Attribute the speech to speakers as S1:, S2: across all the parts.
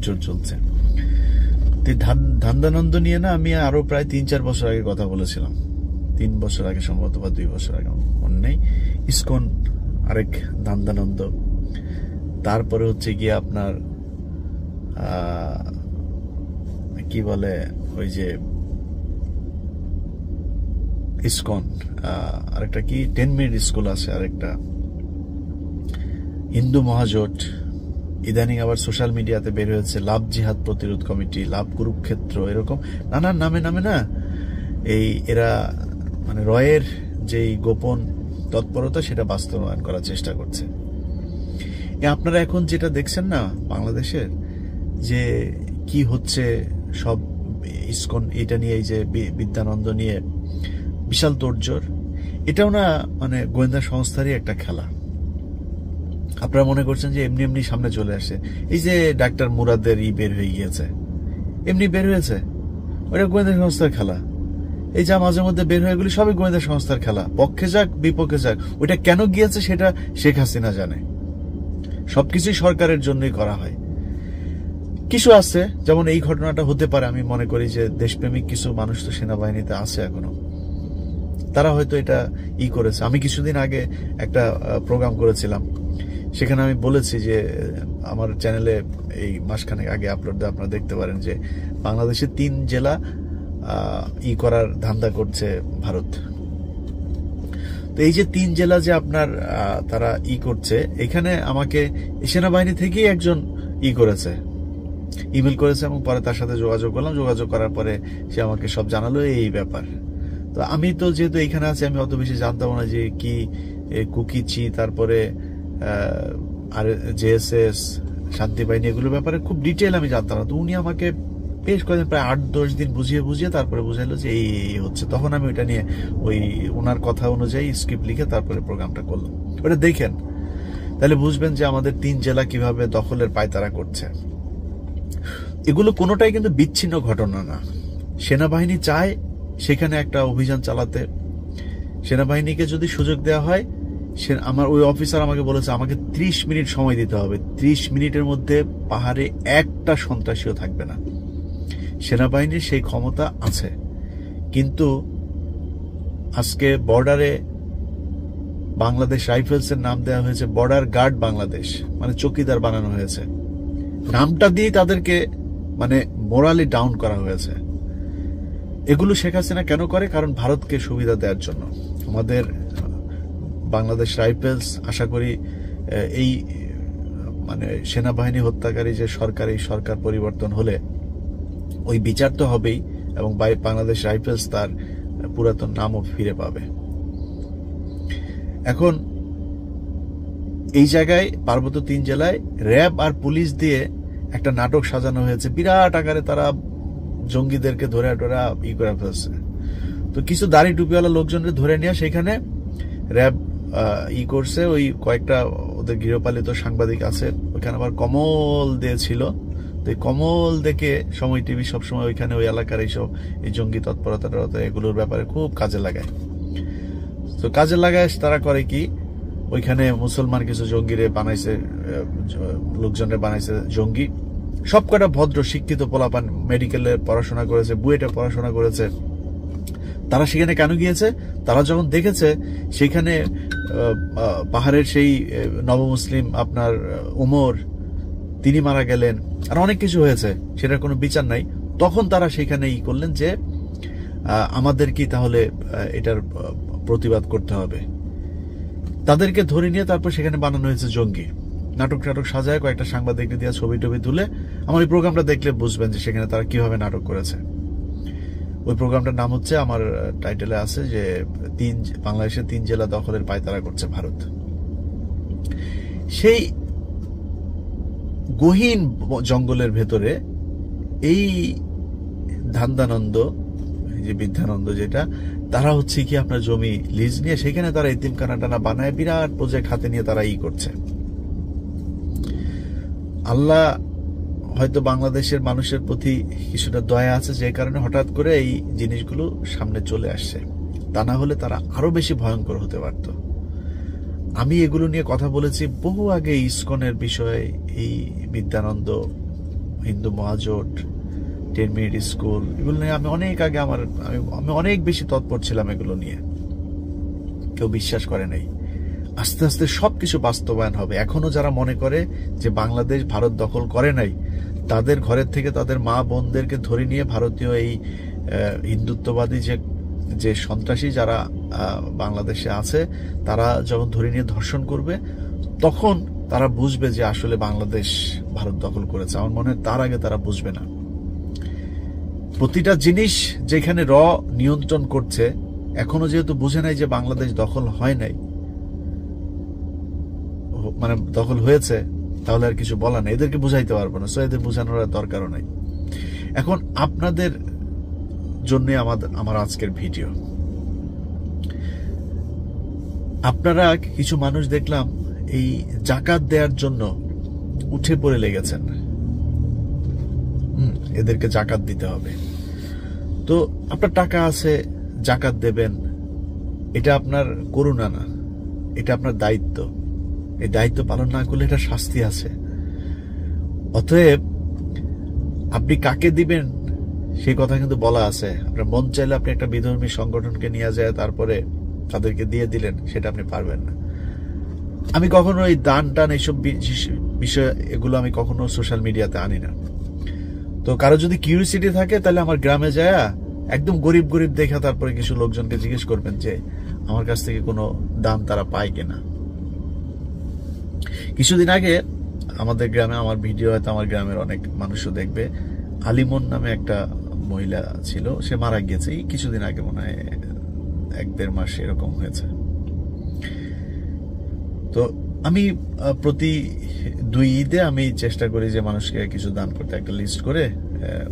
S1: তোড়জোড় চলছে। ধান্দানন্দ নিয়ে না আমি আরো প্রায় 3-4 বছর আগে কথা বলেছিলাম, 3 বছর আগে সম্ভবত বা 2 বছর আগে, মনে নেই। ইসকন আরেক ধান্দানন্দ, তারপরে হচ্ছে গিয়ে আপনার কি বলে ওই যে ইসকন, আরেকটা কি 10 মিনিট স্কুল আছে, আরেকটা হিন্দু মহাজোট, ইদানিং আবার সোশ্যাল মিডিয়াতে বের হয়েছে লাভ জিহাদ প্রতিরোধ কমিটি, লাভ কুরুক্ষেত্র, এরকম নানান নামে না এই এরা মানে রয়ের যেই গোপন তৎপরতা সেটা বাস্তবায়ন করার চেষ্টা করছে। আপনারা এখন যেটা দেখছেন না বাংলাদেশের যে কি হচ্ছে, সব ইসকন এটা নিয়ে, এই যে বিদ্যানন্দ নিয়ে বিশাল তোড়জোড়, এটাও না মানে গোয়েন্দা সংস্থারই একটা খেলা। আপনারা মনে করছেন যে এমনি এমনি সামনে চলে আসে, এই যে ডাক্তার মুরাদের বের হয়ে গিয়েছে, এমনি বের হয়েছে, ওটা গোয়েন্দা সংস্থার খেলা। এই যা মাঝে মধ্যে বের হয়ে গেলি সবই গোয়েন্দা সংস্থার খেলা, পক্ষে যাক বিপক্ষে যাক। ওইটা কেন গিয়েছে সেটা শেখ হাসিনা জানে। সবকিছুই সরকারের জন্যই করা হয়। কিছু আছে, যেমন এই ঘটনাটা হতে পারে, আমি মনে করি যে দেশপ্রেমিক কিছু মানুষ তো সেনাবাহিনীতে আছে এখনো, তারা হয়তো এটা করেছে। আমি কিছুদিন আগে একটা প্রোগ্রাম করেছিলাম, সেখানে আমি বলেছি যে আমার চ্যানেলে এই মাসখানেক আগে আপলোড দেওয়া, আপনারা দেখতে পারেন যে বাংলাদেশের 3 জেলা করার ধান্দা করছে ভারত। তো এই যে 3 জেলা যে আপনার তারা করছে, এখানে আমাকে সেনাবাহিনী থেকেই একজন করেছে, ইমেল করেছে, এবং পরে তার সাথে যোগাযোগ করলাম। যোগাযোগ করার পরে সে আমাকে সব জানালো এই ব্যাপার। তো আমি তো যেহেতু এইখানে আছি, আমি অত বেশি জানতাম না যে কি কুকিচি, তারপরে আর জেএসএস, শান্তি বাহিনী, এগুলোর ব্যাপারে খুব ডিটেল আমি জানতাম না। তো উনি আমাকে বেশ কয়েকদিন, প্রায় 8-10 দিন বুঝিয়ে তারপরে বুঝাইলো যে এই হচ্ছে। তখন আমি ওইটা নিয়ে ওই ওনার কথা অনুযায়ী স্ক্রিপ্ট লিখে তারপরে প্রোগ্রামটা করলাম। ওটা দেখেন, তাহলে বুঝবেন যে আমাদের 3 জেলা কিভাবে দখলের পায়তারা করছে। এগুলো কোনোটাই কিন্তু বিচ্ছিন্ন ঘটনা না। সেনাবাহিনী চায় সেখানে একটা অভিযান চালাতে, সেনাবাহিনীকে যদি সুযোগ দেওয়া হয়, আমার ওই অফিসার আমাকে বলেছে আমাকে 30 মিনিট সময় দিতে হবে, 30 মিনিটের মধ্যে পাহাড়ে একটা সন্ত্রাসীও থাকবে না। সেনাবাহিনীর সেই ক্ষমতা আছে, কিন্তু আজকে বর্ডারে বাংলাদেশ রাইফেলসের নাম দেওয়া হয়েছে বর্ডার গার্ড বাংলাদেশ, মানে চৌকিদার বানানো হয়েছে। নামটা দিয়ে তাদেরকে মানে মোরালি ডাউন করা হয়েছে। এগুলো শেখ হাসিনা কেন করে? কারণ ভারতকে সুবিধা দেওয়ার জন্য। আমাদের বাংলাদেশ রাইফেলস আশা করি এই মানে সেনাবাহিনী হত্যাকারী যে সরকার, এই সরকার পরিবর্তন হলে ওই বিচার তো হবেই, এবং বাংলাদেশ রাইফেলস তার পুরাতন নামও ফিরে পাবে। এখন এই জায়গায় পার্বত্য 3 জেলায় র্যাব আর পুলিশ দিয়ে একটা নাটক সাজানো হয়েছে, বিরাট আকারে তারা জঙ্গিদেরকে ধরে করে ফেলছে। তো কিছু দাড়ি টুপিওয়ালা লোকজনকে ধরে নিয়ে সেখানে র্যাব করছে, ওই কয়েকটা ওদের গৃহপালিত সাংবাদিক আছে, ওইখানে আবার কমল দিয়েছিল। তো এই কমল দেখে সময় টিভি সবসময় ওইখানে ওই এলাকার এইসব এই জঙ্গি তৎপরতা এগুলোর ব্যাপারে খুব কাজে লাগায়। তো কাজে লাগায় তারা করে কি, ওইখানে মুসলমান কিছু জঙ্গিরে বানাইছে, লোকজনের বানাইছে জঙ্গি। সবকটা ভদ্র শিক্ষিত পোলাপান, মেডিকেলে পড়াশোনা করেছে, বুয়েটে পড়াশোনা করেছে। তারা সেখানে কেন গিয়েছে? তারা যখন দেখেছে সেখানে পাহাড়ের সেই নবমুসলিম আপনার উমর, তিনি মারা গেলেন, আর অনেক কিছু হয়েছে, সেটার কোনো বিচার নাই। তখন তারা সেখানে করলেন যে আমাদের কি তাহলে এটার প্রতিবাদ করতে হবে। তাদেরকে ধরে নিয়ে তারপর সেখানে বানানো হয়েছে জঙ্গি। নাটক সাজায় কয়েকটা সাংবাদিককে দিয়ে ছবি টবি তুলে, আমার এই প্রোগ্রামটা দেখলে বুঝবেন যে সেখানে তারা কিভাবে নাটক করেছে। ওই প্রোগ্রামটার নাম হচ্ছে, আমার টাইটেলে আছে যে বাংলাদেশের 3 জেলা দখলের পায়তারা করছে ভারত। সেই গহীন জঙ্গলের ভেতরে এই ধান্দানন্দ, যে বিদ্যানন্দ যেটা, তারা হচ্ছে কি আপনার জমি লিজ নিয়ে সেখানে তারা এতিমখানা টানা বানায়, বিরাট প্রজেক্ট হাতে নিয়ে তারা করছে। আল্লাহ হয়তো বাংলাদেশের মানুষের প্রতি কিছুটা দয়া আছে, যে কারণে হঠাৎ করে এই জিনিসগুলো সামনে চলে আসছে। তা না হলে তারা আরো বেশি ভয়ঙ্কর হতে পারত। আমি এগুলো নিয়ে কথা বলেছি বহু আগে, ইসকনের বিষয়ে, এই বিদ্যানন্দ হিন্দু মহাজোট, 10 মিনিট স্কুল, এগুলো নিয়ে আমি অনেক আগে আমি অনেক বেশি তৎপর ছিলাম এগুলো নিয়ে। কেউ বিশ্বাস করে নাই। আস্তে আস্তে সবকিছু বাস্তবায়ন হবে। এখনো যারা মনে করে যে বাংলাদেশ ভারত দখল করে নাই, তাদের ঘরের থেকে তাদের মা বোনদেরকে ধরে নিয়ে ভারতীয় এই হিন্দুত্ববাদী যে সন্ত্রাসী যারা বাংলাদেশে আছে, তারা যখন ধরে নিয়ে ধর্ষণ করবে, তখন তারা বুঝবে যে আসলে বাংলাদেশ ভারত দখল করেছে। আমার মনে হয় তার আগে তারা বুঝবে না। প্রতিটা জিনিস যেখানে নিয়ন্ত্রণ করছে, এখনো যেহেতু বুঝে নাই যে বাংলাদেশ দখল হয় নাই, মানে দখল হয়েছে, তাহলে আর কিছু বলা নেই। এদেরকে বুঝাইতে পারবো না, সো এদের বোঝানোর দরকারও নাই। এখন আপনাদের জন্য আমার আজকের ভিডিও। আপনারা কিছু মানুষ দেখলাম এই জাকাত দেওয়ার জন্য উঠে পড়ে লেগেছেন। এদেরকে জাকাত দিতে হবে। তো আপনার টাকা আছে, জাকাত দেবেন, এটা আপনার করুণা না, এটা আপনার দায়িত্ব। এই দায়িত্ব পালন না করলে এটা শাস্তি আছে। অতএব আপনি কাকে দিবেন সেই কথা কিন্তু বলা আছে। আপনার মন চাইলে আপনি একটা বিধর্মী সংগঠনকে নিয়ে যায় তারপরে তাদেরকে দিয়ে দিলেন, সেটা আপনি পারবেন না। আমি কখনো এই দান টান এইসব বিষয় এগুলো আমি কখনো সোশ্যাল মিডিয়াতে আনি না। তো কারো যদি কিউরিসিটি থাকে, তাহলে আমার গ্রামে যায় একদম গরিব গরিব দেখা তারপরে কিছু লোকজনকে জিজ্ঞেস করবেন যে আমার কাছ থেকে কোনো দান তারা পায় কিনা। কিছুদিন আগে আমাদের গ্রামে, আমার ভিডিও হয়তো আমার গ্রামের অনেক মানুষও দেখবে, আলিমন নামে একটা মহিলা ছিল, সে মারা গিয়েছে এই কিছুদিন আগে, মনে হয় 1-1.5 মাস এরকম হয়েছে। তো আমি প্রতি 2 ঈদে আমি চেষ্টা করি যে মানুষকে কিছু দান করতে, একটা লিস্ট করে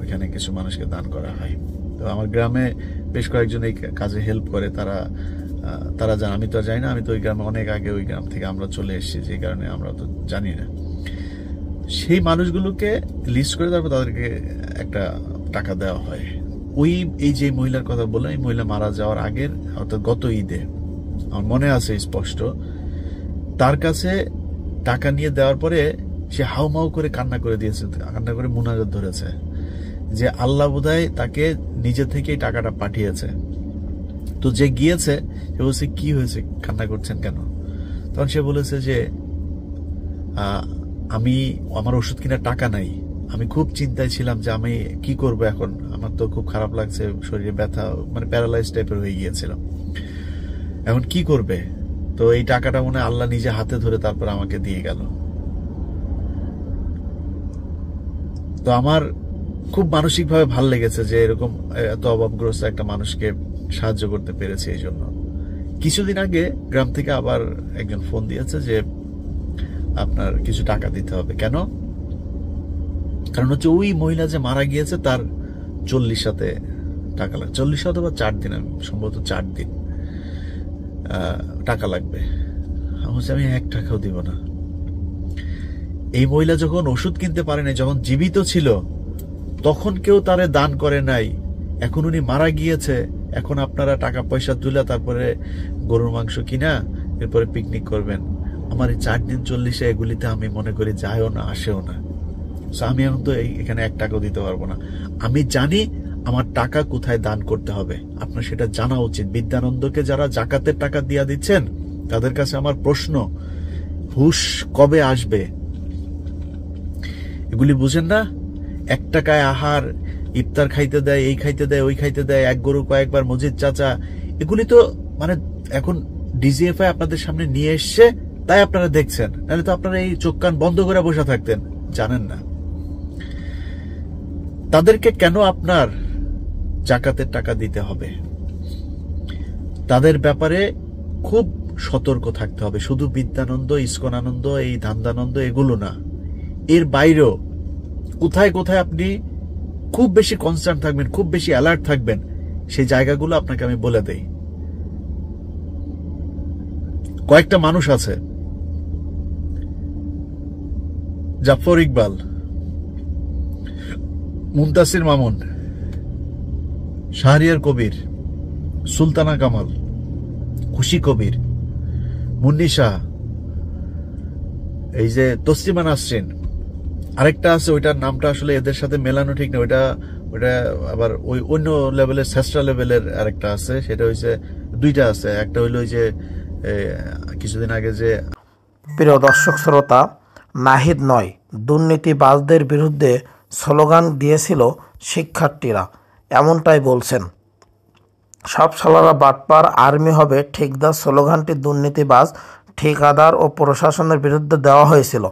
S1: ওইখানে কিছু মানুষকে দান করা হয়। তো আমার গ্রামে বেশ কয়েকজন এই কাজে হেল্প করে। তারা জান, আমি তো জানি না, আমি তো ওই গ্রামে অনেক আগে ওই গ্রাম থেকে আমরা চলে এসেছি, যে কারণে আমরা তো জানি না। সেই মানুষগুলোকে লিস্ট করে তারপর তাদেরকে একটা টাকা দেওয়া হয়। এই যে মহিলার কথা বললাম, এই মহিলা মারা যাওয়ার আগের, অর্থাৎ গত ঈদে, আমার মনে আছে স্পষ্ট, তার কাছে টাকা নিয়ে দেওয়ার পরে সে হাউমাউ করে কান্না করে দিয়েছে, কান্না করে মুনাজাত ধরেছে যে আল্লাহ বোধহয় তাকে নিজে থেকেই টাকাটা পাঠিয়েছে। তো যে গিয়েছে সে বলছে, কি হয়েছে, কান্না করছেন কেন? তখন সে বলেছে যে আমার ওষুধ কেনার টাকা নাই, আমি খুব চিন্তায় ছিলাম যে আমি কি করব এখন, আমার তো খুব খারাপ লাগছে, শরীরে ব্যথা, মানে প্যারালাইজ টাইপের হয়ে গিয়েছিল, এখন কি করবে? তো এই টাকাটা মনে হয় আল্লাহ নিজে হাতে ধরে তারপর আমাকে দিয়ে গেল। তো আমার খুব মানসিকভাবে ভাল লেগেছে যে এরকম এত অভাবগ্রস্ত একটা মানুষকে সাহায্য করতে পেরেছি। এই জন্য কিছুদিন আগে গ্রাম থেকে আবার একজন ফোন দিয়েছে যে আপনার কিছু টাকা দিতে হবে। কেন? কারণ হচ্ছে ওই মহিলা যে মারা গিয়েছে তার 40 টাকা লাগবে, 40 অথবা 4 দিন, সম্ভবত 4 দিন টাকা লাগবে। আমি 1 টাকাও দিব না। এই মহিলা যখন ওষুধ কিনতে পারে নাই, যখন জীবিত ছিল, তখন কেউ তারে দান করে নাই। এখন উনি মারা গিয়েছে, এখন আপনারা টাকা পয়সা তুলে তারপরে গরুর মাংস কিনা এরপরে পিকনিক করবেন। আমার এই 4 দিন 40 এগুলিতে আমি মনে করি যায়ও না, আসেও না। আমি এখন তো এখানে 1 টাকাও দিতে পারবো না। আমি জানি আমার টাকা কোথায় দান করতে হবে, আপনার সেটা জানা উচিত। বিদ্যানন্দকে যারা জাকাতের টাকা দিয়া দিচ্ছেন, তাদের কাছে আমার প্রশ্ন, হুশ কবে আসবে? এগুলি বুঝেন না? 1 টাকায় আহার, ইফতার খাইতে দেয়, এই খাইতে দেয়, ওই খাইতে দেয়, 1 গরু কয়েকবার মজিদ চাচা, এগুলি তো মানে এখন ডিজিএফআই আপনাদের সামনে নিয়ে এসছে, তাই আপনারা দেখছেন, নাহলে তো আপনারা এই চোখ কান বন্ধ করে বসে থাকতেন। জানেন না তাদেরকে কেন আপনার জাকাতের টাকা দিতে হবে। তাদের ব্যাপারে খুব সতর্ক থাকতে হবে। শুধু বিদ্যানন্দ, ইস্কন আনন্দ, এই ধান্দানন্দ এগুলো না, এর বাইরেও কোথায় কোথায় আপনি খুব বেশি কনসার্ন থাকবেন, খুব বেশি অ্যালার্ট থাকবেন, সেই জায়গাগুলো আপনাকে আমি বলে দেই। কয়েকটা মানুষ আছে, জাফর ইকবাল, মুনতাসির মামুন, শাহরিয়ার কবির, সুলতানা কামাল, খুশি কবির, মুন্নি শাহ, এই যে তসলিমা নাসরিন, আরেকটা আছে, ওইটার নামটা আসলে এদের সাথে মেলানো ঠিক না, ওইটা ওইটা আবার ওই অন্য লেভেলের, শ্রেষ্ঠ লেভেলের আরেকটা আছে। সেটা হচ্ছে দুইটা আছে, একটা হইলো ওই যে কিছুদিন আগে যে।
S2: প্রিয় দর্শক শ্রোতা, নাহিদ নয়, দুর্নীতিবাজদের বিরুদ্ধে স্লোগান দিয়েছিল শিক্ষার্থীরা, এমনটাই বলছেন। সব শালারা বাটপার, আর্মি হবে ঠিকদার স্লোগানটি দুর্নীতিবাজ, ঠিকাদার ও প্রশাসনের বিরুদ্ধে দেওয়া হয়েছিল।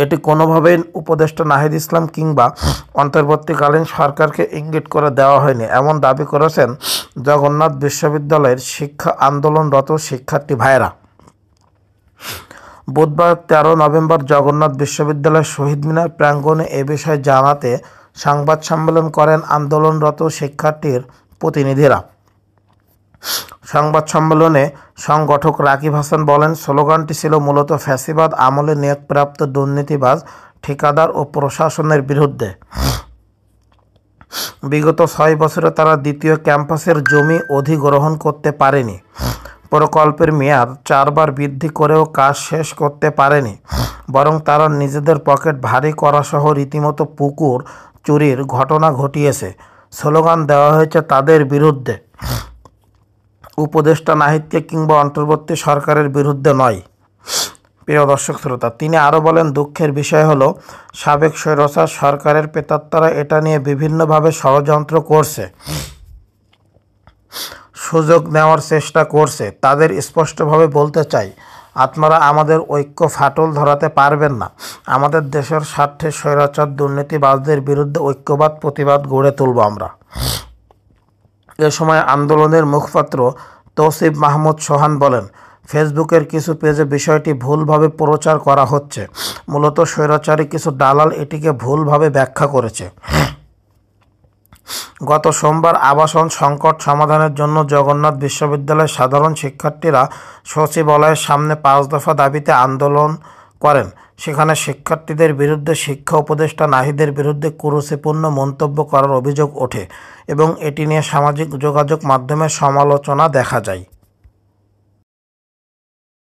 S2: এটি কোনোভাবেই উপদেষ্টা নাহিদ ইসলাম কিংবা অন্তর্বর্তীকালীন সরকারকে ইঙ্গিত করে দেওয়া হয়নি, এমন দাবি করেছেন জগন্নাথ বিশ্ববিদ্যালয়ের শিক্ষা আন্দোলনরত শিক্ষার্থী ভাইয়েরা। বুধবার 13 নভেম্বর জগন্নাথ বিশ্ববিদ্যালয়ের শহীদ মিনার প্রাঙ্গণে এ বিষয়ে জানাতে সংবাদ সম্মেলন করেন আন্দোলনরত শিক্ষার্থীর প্রতিনিধিরা। সংবাদ সম্মেলনে সংগঠক রাকিব হাসান বলেন, স্লোগানটি ছিল মূলত ফ্যাসিবাদ আমলে নিয়োগপ্রাপ্ত দুর্নীতিবাজ, ঠিকাদার ও প্রশাসনের বিরুদ্ধে। বিগত 6 বছরে তারা দ্বিতীয় ক্যাম্পাসের জমি অধিগ্রহণ করতে পারেনি, প্রকল্পের মেয়াদ 4 বার বৃদ্ধি করেও কাজ শেষ করতে পারেনি, বরং তারা নিজেদের পকেট ভারী করাসহ রীতিমতো পুকুর চুরির ঘটনা ঘটিয়েছে। স্লোগান দেওয়া হয়েছে তাদের বিরুদ্ধে, উপদেষ্টা নাহিদকে কিংবা অন্তর্বর্তী সরকারের বিরুদ্ধে নয়। প্রিয় দর্শক শ্রোতা, তিনি আরও বলেন, দুঃখের বিষয় হলো সাবেক স্বৈরাচার সরকারের প্রেতাত্মারা এটা নিয়ে বিভিন্নভাবে ষড়যন্ত্র করছে, সুযোগ নেওয়ার চেষ্টা করছে। তাদের স্পষ্টভাবে বলতে চাই, আপনারা আমাদের ঐক্য ফাটল ধরাতে পারবেন না। আমাদের দেশের স্বার্থে স্বৈরাচার দুর্নীতিবাজদের বিরুদ্ধে ঐক্যবাদ প্রতিবাদ গড়ে তুলব আমরা। এ সময় আন্দোলনের মুখপাত্র তৌসিফ মাহমুদ সোহান বলেন, ফেসবুকের কিছু পেজে বিষয়টি ভুলভাবে প্রচার করা হচ্ছে। মূলত স্বৈরাচারী কিছু দালাল এটিকে ভুলভাবে ব্যাখ্যা করেছে। গত সোমবার আবাসন সংকট সমাধানের জন্য জগন্নাথ বিশ্ববিদ্যালয়ের সাধারণ শিক্ষার্থীরা সচিবালয়ের সামনে 5 দফা দাবিতে আন্দোলন করেন। সেখানে শিক্ষার্থীদের বিরুদ্ধে শিক্ষা উপদেষ্টা নাহিদের বিরুদ্ধে কুরুচিপূর্ণ মন্তব্য করার অভিযোগ ওঠে এবং এটি নিয়ে সামাজিক যোগাযোগ মাধ্যমে সমালোচনা দেখা যায়।